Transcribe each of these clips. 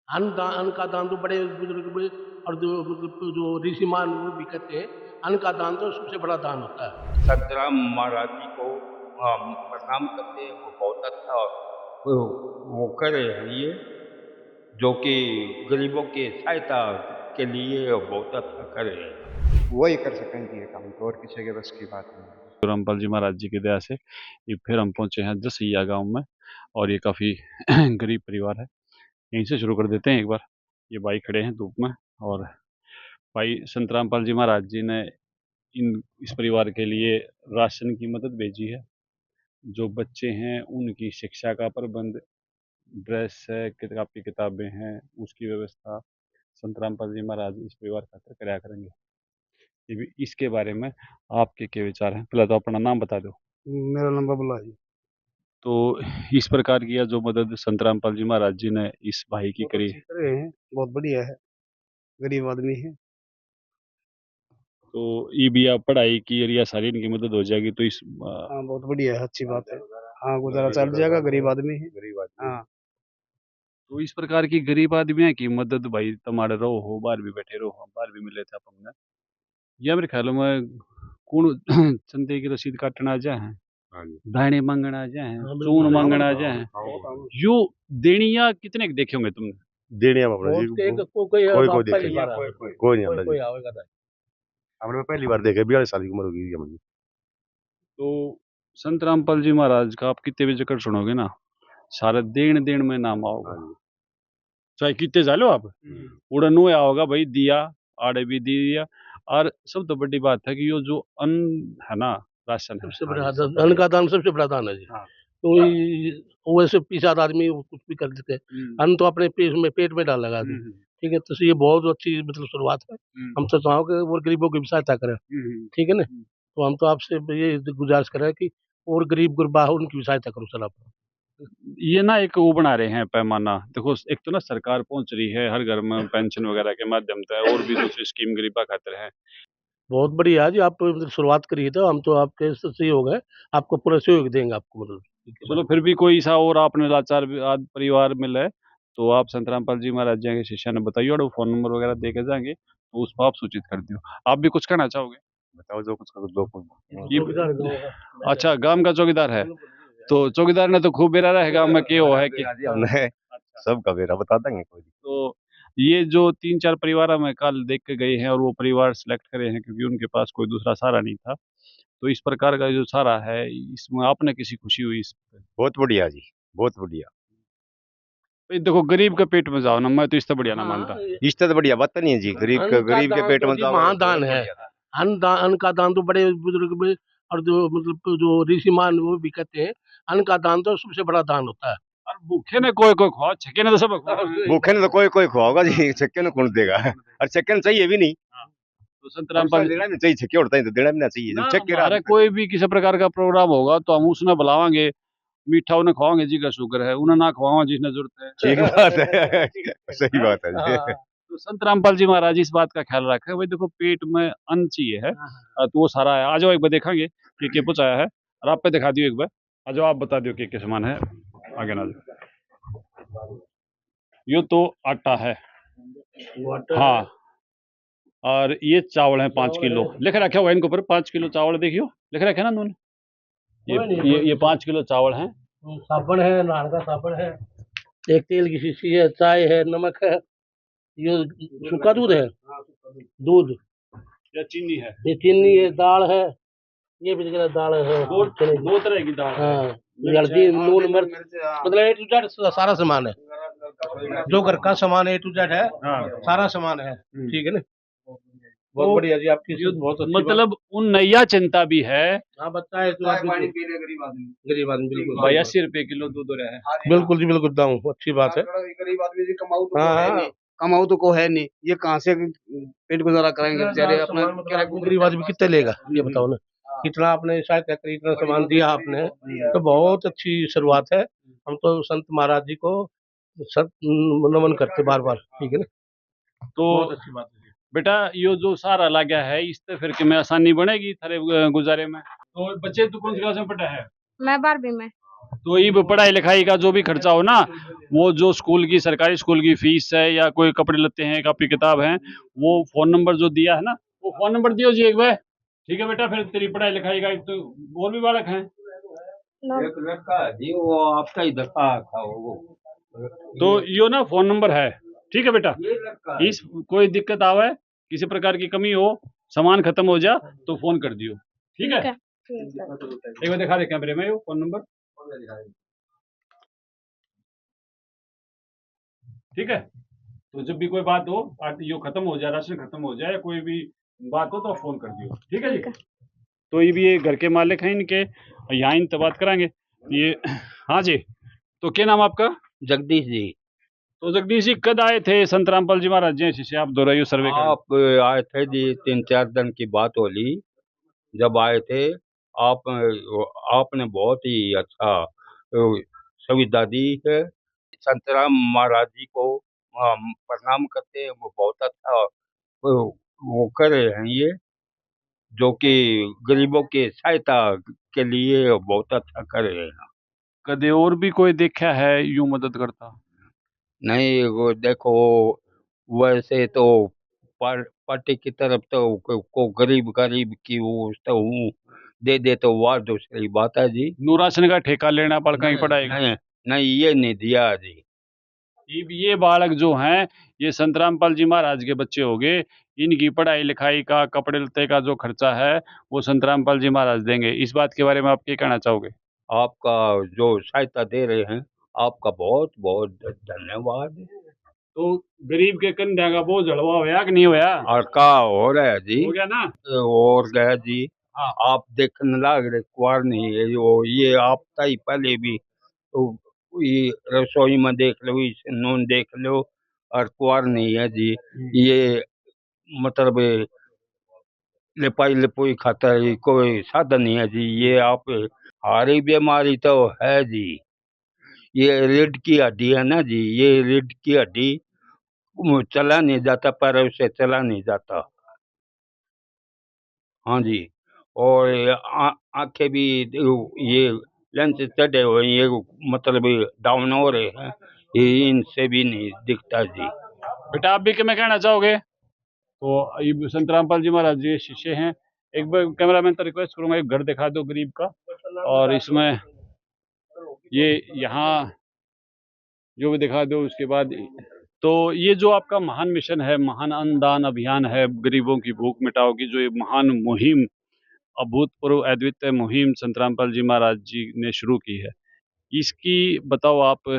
अन्न का दान तो बड़े बुजुर्ग भी और जो मतलब जो ऋषिमान वो भी कहते हैं, अन्न का दान तो सबसे बड़ा दान होता है। संतराम महाराज जी को प्रणाम करते हैं। वो बहुत अच्छा वो कर रहे हैं ये, जो कि गरीबों की सहायता के लिए बहुत अच्छा कर रहे हैं। वही कर सकेंगे ये काम, तो और किसी के बस की बात नहीं है। रामपाल जी महाराज जी की दया से ये फिर हम पहुंचे हैं जसैया गांव में, और ये काफ़ी गरीब परिवार है। यहीं से शुरू कर देते हैं एक बार। ये भाई खड़े हैं धूप में, और भाई संत रामपाल जी महाराज जी ने इस परिवार के लिए राशन की मदद भेजी है। जो बच्चे हैं उनकी शिक्षा का प्रबंध, ड्रेस है, कापी किताबें हैं, उसकी व्यवस्था संत रामपाल जी महाराज इस परिवार खातिर कराया करेंगे। ये भी इसके बारे में आपके क्या विचार हैं? पहले तो अपना नाम बता दो। मेरा नाम बबला जी। तो इस प्रकार की जो मदद संत रामपाल जी महाराज जी ने इस भाई की करी, कर रहे हैं, बहुत बढ़िया है, गरीब आदमी है। तो ये भी आप पढ़ाई की और या सारी इनकी मदद हो जाएगी, तो इस हाँ बहुत बढ़िया है, अच्छी बात है। हाँ गुजारा चल जाएगा, गरीब आदमी है। हाँ तो इस प्रकार की गरीब आदमियों की मदद भाई तुम्हारे रहो हो, बाहर भी बैठे रहो, हम बाहर भी मिले थे अपन, या मेरे ख्याल में कौन चंदे की रसीद काटना जा है, दाने मांगना जा है, चून मांगना जा है, यो देनिया कितने के देखे होंगे तुमने? देने बाबा जी कोई पहली देखे, बार आया। कोई नहीं आता जी। कोई आवेगा नहीं। हमने पहली बार देखे, 42 साल की उम्र हो गई हमारी। तो संत रामपाल जी महाराज का आप कितने भी जिक्र सुनोगे ना, सारे देन देन में नाम आओगे, चाहे कितने जालो आप उड़न हुआ होगा भाई, दिया आड़े भी दिया। और सब तो बड़ी बात है कि यो जो अन्न है ना, राशन है, सबसे बड़ा दान, अन्न का दान सबसे बड़ा दान है जी। हाँ। तो वैसे पीछा आदमी वो कुछ भी कर देते हैं, अन्न तो अपने पेट में डाल लगा दे। ठीक है, तो ये बहुत अच्छी मतलब शुरुआत है। हम तो चाहोगे और गरीबों की भी सहायता करें, ठीक है ना। तो हम तो आपसे ये गुजारिश करें कि और गरीब गुरबा है उनकी भी सहायता करो सर आप। ये ना एक वो बना रहे हैं पैमाना, देखो एक तो ना सरकार पहुंच रही है हर घर में पेंशन वगैरह के माध्यम से, और भी दूसरी स्कीम गरीबा खातिर है। बहुत बढ़िया जी, आप मतलब शुरुआत करी है तो हम तो आपके से हो गए, आपको पूरा सहयोग देंगे आपको मतलब। चलो फिर भी कोई सा और आपने लाचार परिवार मिले तो आप संत रामपाल जी महाराज जी के शिष्य ने बताइए, और वो फोन नंबर वगैरह दे के जाएंगे, तो उस पर आप सूचित कर दियो। आप भी कुछ कहना चाहोगे? बताओ जो कुछ करो, दो ये अच्छा गांव का चौकीदार है, तो चौकीदार ने तो खूब बेरा रहेगा में क्यों है कि हमने सबका बेरा बता देंगे कोई। तो ये जो 3-4 परिवार में कल देख के गए हैं, और वो परिवार सिलेक्ट करे हैं क्योंकि उनके पास कोई दूसरा सहारा नहीं था। तो इस प्रकार का जो सहारा है, इसमें आपने किसी खुशी हुई इस पे? बहुत बढ़िया जी, बहुत बढ़िया। भाई देखो गरीब के पेट में जाओ ना, मैं तो इससे बढ़िया ना मानता। इससे तो बढ़िया बात नहीं है जी, गरीब के पेट में जाओ, महादान है। अन्न का दान तो बड़े बुजुर्ग भी और जो मतलब जो ऋषिमान वो भी कहते हैं, अन्न का दान तो सबसे बड़ा दान होता है। और भूखे ने कोई कोई खवा, छके ने तो सब खवा। भूखे ने तो कोई खुआगा जी, छक्के ने कौन देगा? और छक्के ने चाहिए भी नहीं, तो संत रामपाल देना भी चाहिए, छक्के उड़ता है तो देना भी ना चाहिए ना, जब छक्के हमारे कोई भी किसी प्रकार का प्रोग्राम होगा तो हम उसने बुलावांगे, मीठा उन्हें खवाएंगे जी का शुक्र है, उन्हें ना खवावा जिसने जरूरत है। ठीक बात है, सही बात है जी। तो संत रामपाल जी महाराज इस बात का ख्याल रखे भाई, देखो पेट में अन्न चाहिए है, तो वो सारा है। आ जाओ एक बार देखेंगे कि क्या कुछ आया है, और आप पे दिखा दियो एक बार। आ जाओ आप बता दियो कि सामान है, आगे ना जाओ। यो तो आटा है, हाँ, और ये चावल है 5 किलो लिख रखे हुआ इनके ऊपर, 5 किलो चावल देखियो लिख रखे ना उन्होंने। ये 5 किलो चावल है। साबुन है, नहाने का साबुन है, एक तेल की शीशी है, चाय है, नमक है, ये सूखा दूध है, दूध, या चीनी है, ये चीनी है, दाल है, ये भी दाल है, दो तरह की दाल है, हाँ, हल्दी, नून, मिर्च, मतलब ए टू जेड सारा सामान है, जो घर का सामान ए टू जेड है, सारा सामान है, ठीक है ना। बहुत बढ़िया जी, आपकी बहुत अच्छी मतलब उन नैया चिंता भी है। हाँ बताए तो गरीब आदमी बिल्कुल भाई 80 रुपए किलो दूध रहा है, बिल्कुल जी, बिल्कुल दाऊं, अच्छी बात है। गरीब आदमी जी कमाऊ तो को है नहीं, ये कहाँ से पेट गुजारा करेंगे बेचारे अपना। गरीब आदमी कितने लेगा ये बताओ ना, कितना आपने सहायता करी, इतना सामान दिया आपने, तो बहुत अच्छी शुरुआत है। हम तो संत महाराज जी को सत नमन करते बार बार, ठीक है ना। तो अच्छी बात है बेटा यो जो सारा लगा है इससे फिर कि मैं आसानी बनेगी थारे गुजारे में। तो बच्चे तू कौन सी क्लास में पढ़ा है? मैं 12वीं में। तो ये पढ़ाई लिखाई का जो भी खर्चा हो ना, वो जो स्कूल की सरकारी स्कूल की फीस है या कोई कपड़े लत्ते हैं, कापी किताब हैं, वो फोन नंबर जो दिया है ना, वो फोन नंबर दियो जी एक बार। ठीक है बेटा, फिर तेरी पढ़ाई लिखाई का तो और भी बालक हैं। एक लड़का है जी, वो आपका ही दफा था वो। तो यो ना फोन नंबर है। ठीक है बेटा, ये लड़का है। इस कोई दिक्कत आवे, किसी प्रकार की कमी हो, सामान खत्म हो जा तो फोन कर दियो। ठीक है, एक बार दिखा दे कैमरे में वो फोन नंबर। ठीक है, तो जब भी कोई बात हो, पार्टी यो खत्म हो जाए, राशन खत्म हो जाए, कोई भी बात हो तो फोन कर दियो। ठीक है जी। तो ये भी ये घर के मालिक हैं इनके, यहाँ इनसे बात कराएंगे ये। हाँ जी, तो क्या नाम आपका? जगदीश जी। तो जगदीश जी कद आए थे संत रामपाल जी महाराज जी से आप दोहराइयो सर्वे करने? आप आए थे जी, 3-4 दिन की बात होली जब आए थे। आप आपने बहुत ही अच्छा सुविधा दी है। संतराम महाराज जी को प्रणाम करते हैं। वो बहुत अच्छा वो कर रहे हैं ये, जो कि गरीबों की सहायता के लिए बहुत अच्छा कर रहे हैं। कदे और भी कोई देखा है यूं मदद करता? नहीं, वो देखो, वैसे तो पार्टी की तरफ तो को गरीब गरीब की वो तो हूँ दे दे तो वह दूसरी बात है जी। नू राशन का ठेका लेना पड़ कहीं पड़ाएगा? नहीं नहीं, ये नहीं दिया जी। ये बालक जो हैं, ये संत रामपाल जी महाराज के बच्चे हो गए। इनकी पढ़ाई लिखाई का, कपड़े लत्ते का जो खर्चा है, वो संत रामपाल जी महाराज देंगे। इस बात के बारे में आप क्या कहना चाहोगे? आपका जो सहायता दे रहे हैं, आपका बहुत बहुत धन्यवाद। तो गरीब के कंधे का बोझ हलवा होया कि नहीं होया? और का हो रहा है जी, हो गया ना? और गया जी। हाँ। आप देखने लग रहे कुआर नहीं है वो, ये आपका ही पहले भी तो ये रसोई में देख लो, इस नून देख लो, और कुआर नहीं है जी। ये मतलब लिपाई लिपोई खाता है, कोई साधन नहीं है जी। ये आप हारी बीमारी तो है जी। ये रीढ़ की हड्डी है ना जी, ये रीढ़ की हड्डी वो चला नहीं जाता, पैरों से चला नहीं जाता। हाँ जी। और ये आंखें भी ये लेंस चढ़े हुए हैं, ये मतलब डाउन हो रहे हैं, ये इनसे भी नहीं दिखता जी। बेटा आप भी क्या मैं कहना चाहोगे? तो ये संत रामपाल जी महाराज जी शिष्य हैं। एक बार कैमरामैन से रिक्वेस्ट करूंगा, एक घर दिखा दो गरीब का, और इसमें ये यहाँ जो भी दिखा दो उसके बाद। तो ये जो आपका महान मिशन है, महान अन्नदान अभियान है, गरीबों की भूख मिटाओ की जो ये महान मुहिम, अभूतपूर्व अद्वितीय मुहिम संत रामपाल जी महाराज जी ने शुरू की है, इसकी बताओ आप,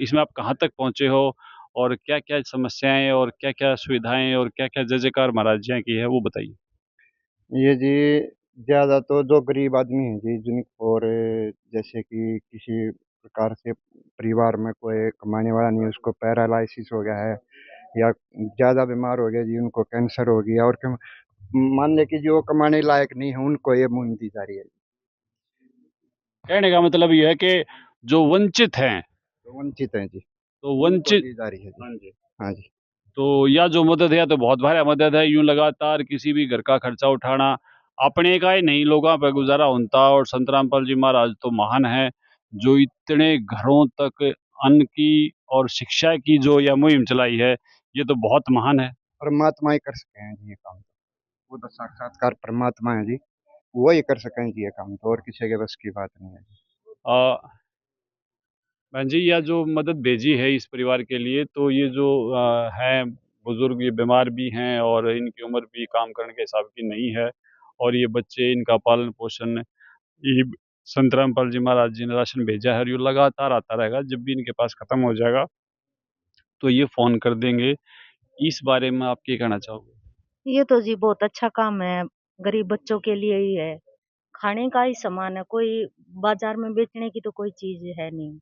इसमें आप कहाँ तक पहुँचे हो और क्या-क्या समस्याएँ और क्या-क्या सुविधाएँ और क्या-क्या जय-जयकार महाराज जी की है, वो बताइए? ये जी ज़्यादा तो जो गरीब आदमी हैं जी जिन और जैसे कि किसी प्रकार से परिवार में कोई कमाने वाला नहीं है, उसको पैरालिसिस हो गया है या ज़्यादा बीमार हो गया जी, उनको कैंसर हो गया और मान लें कि जो कमाने लायक नहीं है, उनको ये मुहिम दी जा रही है। कहने का मतलब ये है कि जो वंचित हैं, जो वंचित हैं जी, तो उनको वंचित, दी जा रही है जी। हाँ जी, हाँ जी। तो या जो मदद है तो बहुत भारी मदद है, यूँ लगातार किसी भी घर का खर्चा उठाना, अपने का ही नहीं लोगों पे गुज़ारा होता। और संत रामपाल जी महाराज तो महान हैं, जो इतने घरों तक अन्न की और शिक्षा की जो यह मुहिम चलाई है, ये तो बहुत महान है। परमात्मा ही कर सके हैं जी ये काम तो। वो तो साक्षात्कार परमात्मा है जी, वो ही कर सकें जी ये काम तो, और किसी के बस की बात नहीं है जी। अ, बहन जी, यह जो मदद भेजी है इस परिवार के लिए, तो ये जो हैं बुज़ुर्ग, ये बीमार भी हैं और इनकी उम्र भी काम करने के हिसाब की नहीं है, और ये बच्चे, इनका पालन-पोषण, ये संत रामपाल जी महाराज जी ने राशन भेजा है और ये लगातार आता रहेगा। जब भी इनके पास खत्म हो जाएगा, तो ये फ़ोन कर देंगे। इस बारे में आप क्या कहना चाहोगे? ये तो जी बहुत अच्छा काम है, गरीब बच्चों के लिए ही है। खाने का ही सामान है, कोई बाज़ार में बेचने की तो कोई चीज़ है नहीं।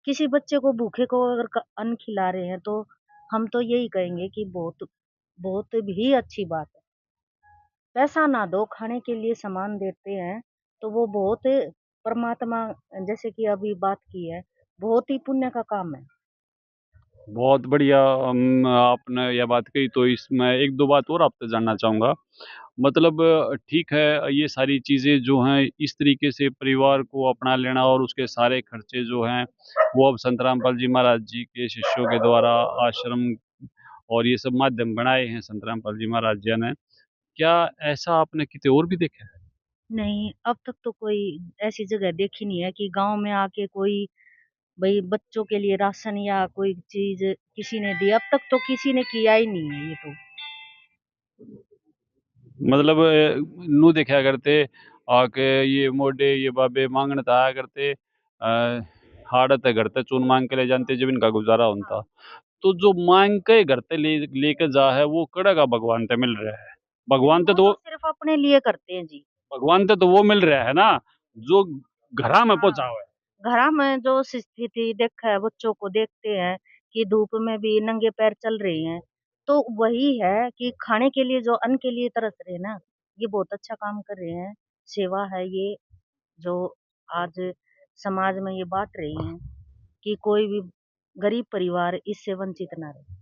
किसी बच्चे को भूखे को अगर अन्न खिला रहे हैं तो हम तो यही कहेंगे कि बहुत बहुत भी अच्छी बात है। पैसा ना दो, खाने के लिए सामान देते हैं तो वो बहुत परमात्मा, जैसे कि अभी बात की है, बहुत ही पुण्य का काम है। बहुत बढ़िया। आपने यह बात कही, तो इसमें 1-2 बात और आपसे जानना चाहूँगा। मतलब ठीक है, ये सारी चीज़ें जो हैं इस तरीके से परिवार को अपना लेना और उसके सारे खर्चे जो हैं वो अब संत रामपाल जी महाराज जी के शिष्यों के द्वारा आश्रम और ये सब माध्यम बनाए हैं संत रामपाल जी महाराज जी ने। क्या ऐसा आपने किते और भी देखा है? नहीं, अब तक तो कोई ऐसी जगह देखी नहीं है कि गाँव में आके कोई भई बच्चों के लिए राशन या कोई चीज़ किसी ने दी। अब तक तो किसी ने किया ही नहीं है ये तो। मतलब नू देखा करते आके ये मोढे ये बाबे मांगने तो आया करते हाड़त है घर ते चून मांग के ले जानते जब इनका गुजारा होता। तो जो मांग के घर ते लेके जा है वो कड़ा का भगवान ते मिल रहा है। नहीं, भगवान ते वो तो तो सिर्फ़ अपने लिए करते हैं जी। भगवान ते तो वो मिल रहा है ना जो घरा में हाँ। पहुंचा हुआ है। घरा में जो स्थिति देखा है, बच्चों को देखते हैं कि धूप में भी नंगे पैर चल रहे हैं, तो वही है कि खाने के लिए जो अन्न के लिए तरस रहे हैं ना, ये बहुत अच्छा काम कर रहे हैं। सेवा है ये जो आज समाज में ये बाँट रही हैं कि कोई भी गरीब परिवार इससे वंचित ना रहे।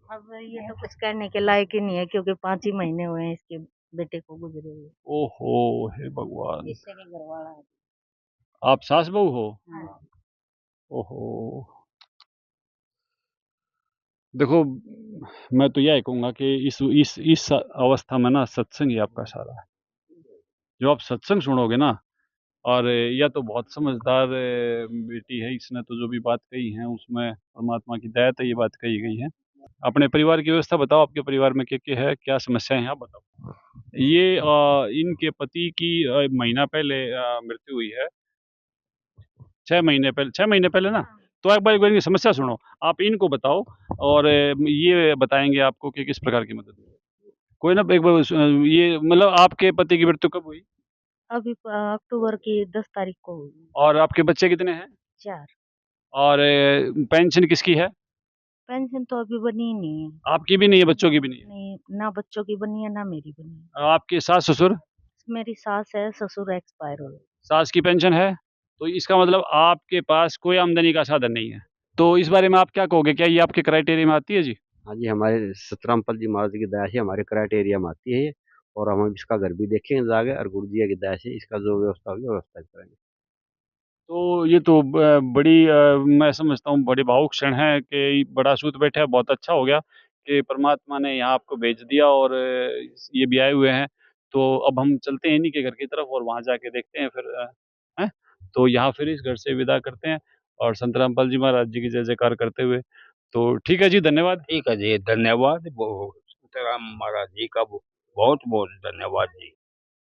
अब ये तो कुछ कहने के लायक ही नहीं है क्योंकि 5 ही महीने हुए हैं इसके बेटे को गुज़रे हुए। ओहो! हे भगवान! इससे के घरवाला है। आप सास बहू हो? हाँ। ओहो! देखो, मैं तो यही कहूँगा कि इस अवस्था में ना सत्संग ही आपका सहारा है। जो आप सत्संग सुनोगे ना और या तो बहुत समझदार बेटी है, इसने तो जो भी बात कही है उसमें परमात्मा की दया से ये बात कही गई है। अपने परिवार की व्यवस्था बताओ, आपके परिवार में क्या-क्या है? क्या समस्याएँ हैं आप बताओ? ये इनके पति की महीना पहले मृत्यु हुई है। 6 महीने पहले ना? हाँ। तो एक बार इनकी समस्या सुनो। आप इनको बताओ और ये बताएँगे आपको कि किस प्रकार की मदद कोई ना एक बार ये मतलब आपके पति की मृत्यु कब हुई? अभी अक्टूबर की 10 तारीख को हुई। और आपके बच्चे कितने हैं? 4। और पेंशन किसकी है? पेंशन तो अभी बनी ही नहीं है। आपकी भी नहीं है, बच्चों की भी नहीं है। नहीं, ना बच्चों की बनी है, ना मेरी बनी है। आपके सास-ससुर? मेरी सास है, ससुर एक्सपायर हो गए। सास की पेंशन है? तो इसका मतलब आपके पास कोई आमदनी का साधन नहीं है। तो इस बारे में आप क्या कहोगे? क्या ये आपके क्राइटेरिया में आती है जी? हाँ जी, हमारे सतरामपल जी महाराज की दया से हमारे क्राइटेरिया में आती है ये और हम इसका घर भी देखेंगे जाके और गुरु जी की दया से इसका जो व्यवस्था होगी व्यवस्था करेंगे। तो ये तो बड़ी मैं समझता हूँ बड़ी भावुक क्षण है कि बड़ा सूत बैठा है, बहुत अच्छा हो गया कि परमात्मा ने यहाँ आपको भेज दिया और ये भी आए हुए हैं। तो अब हम चलते हैं इन्हीं के घर की तरफ और वहाँ जाके देखते हैं फिर हैं? तो यहाँ फिर इस घर से विदा करते हैं और संत रामपाल जी महाराज जी की जय-जयकार करते हुए। तो ठीक है जी, धन्यवाद। ठीक है जी, धन्यवाद। सीताराम महाराज जी का बहुत-बहुत धन्यवाद जी।